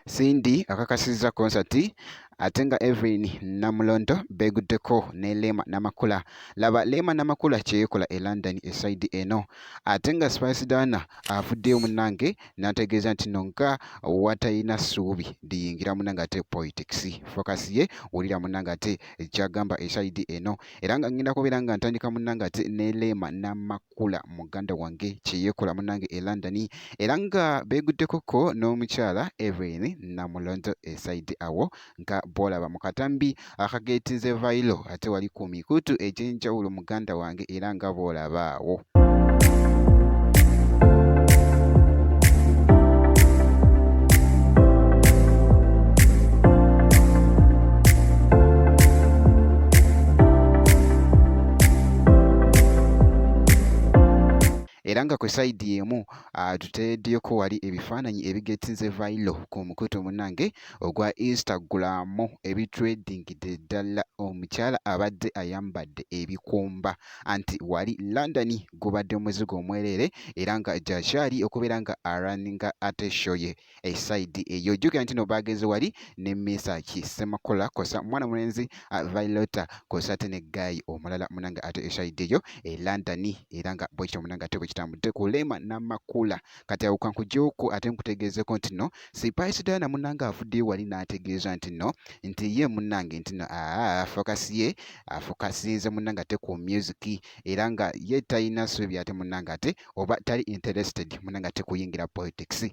Cindy akakasizza concert ate nga Evelyn Namulondo beeguddeko ne Lema Namakula. Laba Lema Namakula kyeyekola e London eside eno, ate nga Spice Dana afuddeyo munnange n'ategeeza nti nno nga watalina ssuubi liyingira munnange ate politics focus ye wulira munnange ate kyagamba eside eno, era nga ngenda kubeera nga ntandika munnange ate ne Lema Namakula muganda wange kyeyekola munnange e London, era nga beeguddekoko n'omukyala Evelyn Namulondo eside awo nga bolaba mu katambi akageetinze vailo ate wali ku mikutu egy'enjawulo muganda wange era nga bolaba awo. Era nga ku side emu tuteeddeko wali ebifaananyi ebigeetinze vailo ku mukutu munnange ogwa Instagram ebitredingidde ddala. Omukyala abadde ayambadde ebikumba anti wali London gubadde muzigo omwereere era nga gy'akyali okubeera nga araninga ate show ye eside eyo. Jjukira nti no baageze wali ne Mesaki Semakola kosa mwana mulenzi Vailota kosa ate ne Guy omulala munnange ate eside eyo e London, era nga bwekityo munnange ate bwekitambudde ku Lema Namakula. Kati awo kankugyeko ate nkutegeezeko nti no Spice Dana munnange afuddeyo wali n'ategeeza nti no nti ye munnange nti no focus ye afokasinze munnange ate ku music, era nga ye talina ssuubi ate munnange ate oba tali interested munnange ate kuyingira politics.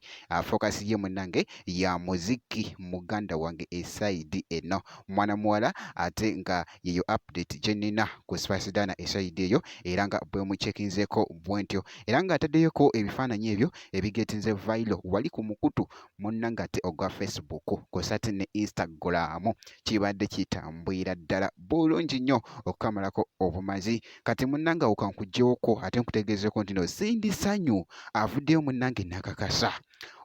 Focus ye munnange ya muziki muganda wange eside eno. Mwana muwala ate nga yeyo update gye nnina ku Spice Dana eside eyo, era nga bwe mucekinzeeko bwentyo, era nga ataddeyoko ebifaananyi ebyo ebigeetinze vailo wali ku mukutu munnange ate ogwa Facebook kosa ate ne Instagram. Kibadde kitambwira ddala bulungi nnyo okukamalako obumazi. Kati munnange awo kankugyewoko ate nkutegeezeko nti no Cindy Sanyu avuddeyo munnange nakakasa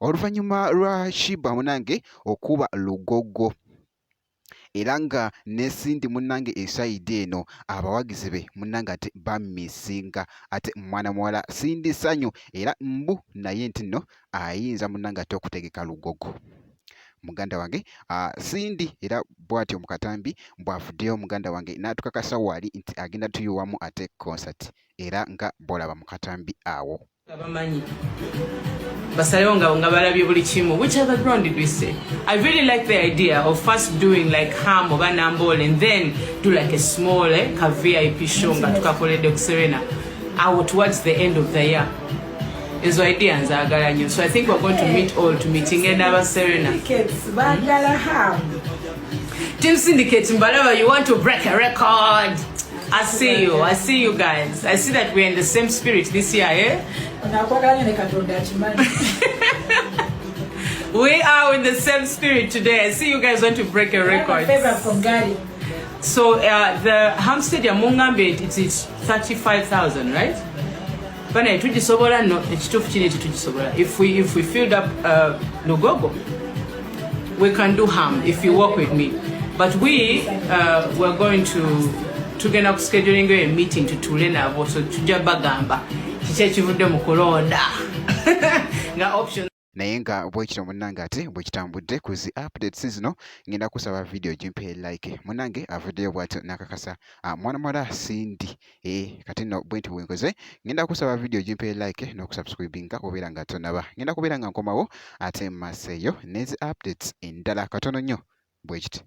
oluvannyuma lwa Shiba munnange okuba lugogo, era nga ne Cindy munnange eside eno abawagizi be munnange ate bamisinga ate mwana muwala Cindy Sanyu, era mbu naye nti nno ayinza munnange ate okutegeka lugogo muganda wange Cindy, era bw'atyo mu katambi bw'afuddeyo muganda wange n'atukakasa wali nti agenda tuyiwamu ate concert, era nga bolaba mu katambi awo. Abamanyi basalewo nga balabye buli kimu. Which other ground did we say? I really like the idea of first doing like Ham oba Nambole and then do like a small ka VIP show nga tukakoledde ku Serena towards the end of the year. Ezo idea nzaagala nnyo. So I think we're going to meet all to meeting aba Serena. Bagala Ham. Team Syndicate Mbalaba, you want to break a record? I see you guys. I see that we're in the same spirit this year, eh? We are in the same spirit today. I see you guys want to break a record. So the Ham Stadium Mungambe, it's 35,000, right? But no, if we filled up Lugogo, we can do Ham if you work with me. But we're going to tugenda kuscheduling a meeting tutulena abo, so tujja bagamba kiki ekivudde mu kulonda nga option. Naye nga bwekityo munnange ate bwekitambudde ku zi updates zino, ngenda kusaba video gimpe like munnange avuddeyo bw'atyo nakakasa mwana muwala Cindy kati nno bwenti bwenkoze, ngenda kusaba video gimpe like n'okusubscribinga obeera nga tonaba. Ngenda kubeera nga nkomawo ate mmaseeyo n'ezi updates endala katono nnyo bwekiti.